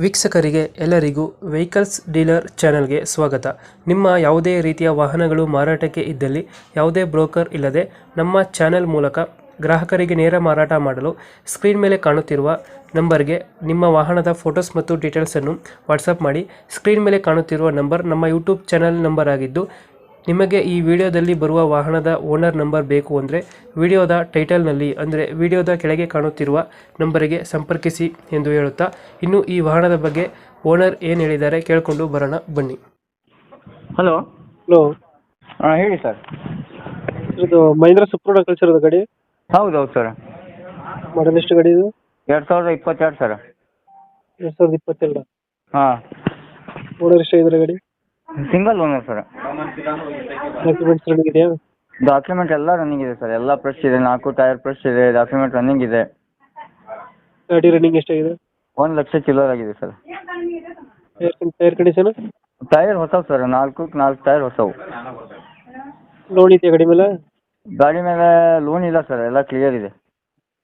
ವೀಕ್ಷಕರಿಗೆ ಎಲ್ಲರಿಗೂ vehicles dealer ಚಾನೆಲ್ಗೆ ಸ್ವಾಗತ. ನಿಮ್ಮ ಯಾವುದೇ ರೀತಿಯ ವಾಹನಗಳು ಮಾರಾಟಕ್ಕೆ ಇದ್ದಲ್ಲಿ ಯಾವುದೇ ಬ್ರೋಕರ್ ಇಲ್ಲದೆ ನಮ್ಮ ಚಾನೆಲ್ ಮೂಲಕ ಗ್ರಾಹಕರಿಗೆ ನೇರ ಮಾರಾಟ ಮಾಡಲು ಸ್ಕ್ರೀನ್ ಮೇಲೆ ಕಾಣುತ್ತಿರುವ ನಂಬರ್ಗೆ ನಿಮ್ಮ ವಾಹನದ ಫೋಟೋಸ್ ಮತ್ತು ಡೀಟೇಲ್ಸನ್ನು ವಾಟ್ಸಪ್ ಮಾಡಿ. ಸ್ಕ್ರೀನ್ ಮೇಲೆ ಕಾಣುತ್ತಿರುವ ನಂಬರ್ ನಮ್ಮ ಯೂಟ್ಯೂಬ್ ಚಾನೆಲ್ ನಂಬರ್ ಆಗಿದ್ದು, ನಿಮಗೆ ಈ ವಿಡಿಯೋದಲ್ಲಿ ಬರುವ ವಾಹನದ ಓನರ್ ನಂಬರ್ ಬೇಕು ಅಂದರೆ ವಿಡಿಯೋದ ಟೈಟಲ್ನಲ್ಲಿ ಅಂದರೆ ವಿಡಿಯೋದ ಕೆಳಗೆ ಕಾಣುತ್ತಿರುವ ನಂಬರಿಗೆ ಸಂಪರ್ಕಿಸಿ ಎಂದು ಹೇಳುತ್ತಾ, ಇನ್ನು ಈ ವಾಹನದ ಬಗ್ಗೆ ಓನರ್ ಏನು ಹೇಳಿದ್ದಾರೆ ಕೇಳಿಕೊಂಡು ಬರೋಣ ಬನ್ನಿ. ಹಲೋ. ಹಲೋ, ಹಾಂ ಹೇಳಿ ಸರ್. ಇದು ಮಹೀಂದ್ರ ಸುಪ್ರೀಂ ಕಳಿಸಿರೋದು ಗಾಡಿ? ಹೌದು ಸರ್. ಮಾಡಲ್ ಎಷ್ಟು ಗಾಡಿ ಇದು? 2022 ಸರ್. 2022. ಹಾಂ. ಓನರ್ ಎಷ್ಟಾಗಿದ್ದಾರೆ ಗಾಡಿ? Single owner sir. Documents running ಇದೆಯಾ? ಡಾಕ್ಯುಮೆಂಟ್ ಎಲ್ಲ ರನ್ನಿಂಗ್ ಇದೆ ಸರ್. ಎಲ್ಲ ಫ್ರೆಶ್ ಇದೆ. 4 ಟೈರ್ ಫ್ರೆಶ್ ಇದೆ. ಡಾಕ್ಯುಮೆಂಟ್ ರನ್ನಿಂಗ್ ಇದೆ. ಗಾಡಿ ರನ್ನಿಂಗ್ ಎಷ್ಟಾಗಿದೆ? 1 ಲಕ್ಷ ಚಿಲ್ಲರ್ ಆಗಿದೆ ಸರ್. Tyre condition? ಟೈರ್ ಹೊಸವು ಸರ್. 4 ಟೈರ್ ಹೊಸವು. ಲೋನ್ ಇದೆಯಾ ಗಾಡಿ ಮೇಲೆ? ಗಾಡಿ ಮೇಲೆ ಲೋನ್ ಇಲ್ಲ ಸರ್. ಎಲ್ಲ ಕ್ಲಿಯರ್ ಇದೆ.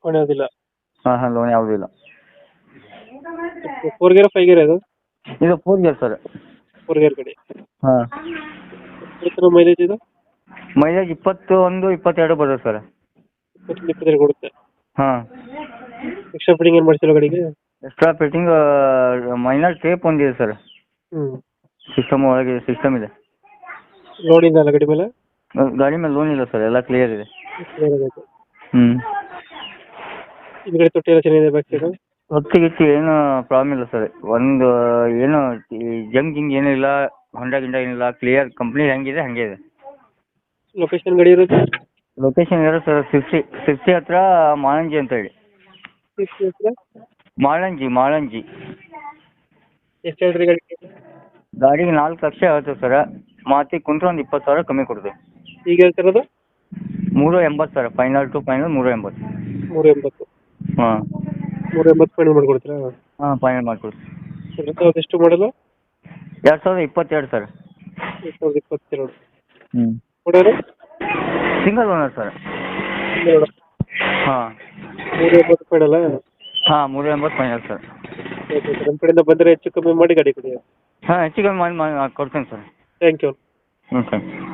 ಲೋನ್ ಯಾವುದಿಲ್ಲ? ಹಾಂ ಲೋನ್ ಯಾವುದೂ ಇಲ್ಲ. 4 ಗೇರ್ 5 ಗೇರ್ ಅದು? ಇದು 4 ಗೇರ್ ಸರ್. 4 ಗೇರ್ ಗಾಡಿ. ಹಾಂ. ಮೈಲೇಜ್ ಇದು? ಮೈಲೇಜ್ 21-22 ಬರುತ್ತೆ ಸರ್. 22 ಕೊಡುತ್ತೆ. ಹಾಂ. ಎಕ್ಸ್ಟ್ರಾ ಫಿಟ್ಟಿಂಗ್ ಏನು ಮಾಡಿಸಿಲ್ಲ ಗಾಡಿಗೆ? ಎಕ್ಸ್ಟ್ರಾ ಫಿಟ್ಟಿಂಗ್ ಮೈನರ್ ಟೇಪ್ ಒಂದಿದೆ ಸರ್. ಸಿಸ್ಟಮ್ ಒಳಗೆ ಸಿಸ್ಟಮ್ ಇದೆ. ಲೋನ್ ಇಲ್ಲ ಅಲ್ಲ ಗಾಡಿ ಮೇಲೆ? ಗಾಡಿ ಮೇಲೆ ಲೋನ್ ಇಲ್ಲ ಸರ್. ಎಲ್ಲ ಕ್ಲಿಯರ್ ಇದೆ. ಹಿಂದ್ಗಡೆ ತೊಟ್ಟಿ ಎಲ್ಲ ಚೆನ್ನಾಗಿದೆ. ಬ್ಯಾಕ್ ಸೈಡ್ ಹೊತ್ತಿಗಿತ್ತು ಏನು ಪ್ರಾಬ್ಲಮ್ ಇಲ್ಲ ಸರ್. ಒಂದು ಏನು ಜಂಗ್ ಏನಿಲ್ಲ, ಹೊಂಡ ಗಿಂಡ ಏನಿಲ್ಲ. ಕ್ಲಿಯರ್ ಕಂಪ್ನಿ ಹೆಂಗಿದೆ ಹಂಗೆ ಇದೆ. ಲೊಕೇಶನ್ ಗಾಡಿ ಇರುತ್ತೆ? ಲೊಕೇಶನ್ ಇರೋ ಸರ್ ಸಿರ್ಸಿ ಹತ್ರ ಮಾಳಂಜಿ ಅಂತ ಹೇಳಿ. ಮಾಳಂಜಿ. ಎಷ್ಟು ಹೇಳ್ರಿ ಗಾಡಿ? ಗಾಡಿಗೆ 4 ಲಕ್ಷ ಹೇಳ್ತೇವೆ ಸರ್. ಮಾತಿ ಕುಂತ್ರೆ ಒಂದು 20,000 ಕಮ್ಮಿ ಕೊಡ್ತೇವೆ. ಈಗ ಹೇಳ್ತಿರೋದು 380 ಸರ್. Final to final 380. 380. ಹಾಂ. 380 ಫೈನಲ್ ಮಾಡ್ಕೊಡ್ತೀರಾ? ಹಾಂ ಫೈನಲ್ ಮಾಡಿಕೊಡ್ತೀವಿ. ಎಷ್ಟು ಮಾಡಲು? 2022 ಸರ್. 2022. ಹ್ಞೂ. ಕೊಡೋರು ಸಿಂಗಲ್ ಓನರ್ ಸರ್. ಹಾಂ. 380 ಫೈನಲ್? ಹಾಂ 380 ಫೈನಲ್ ಸರ್. ನಮ್ಮ ಕಡೆಯಿಂದ ಬಂದರೆ ಹೆಚ್ಚು ಕಮ್ಮಿ ಮಾಡಿ ಗಾಡಿ ಕೊಡಿ. ಹಾಂ ಹೆಚ್ಚು ಕಮ್ಮಿ ಮಾಡಿ ಕೊಡ್ತೇನೆ ಸರ್. Thank you. ಹ್ಞೂ ಥ್ಯಾಂಕ್ ಯು.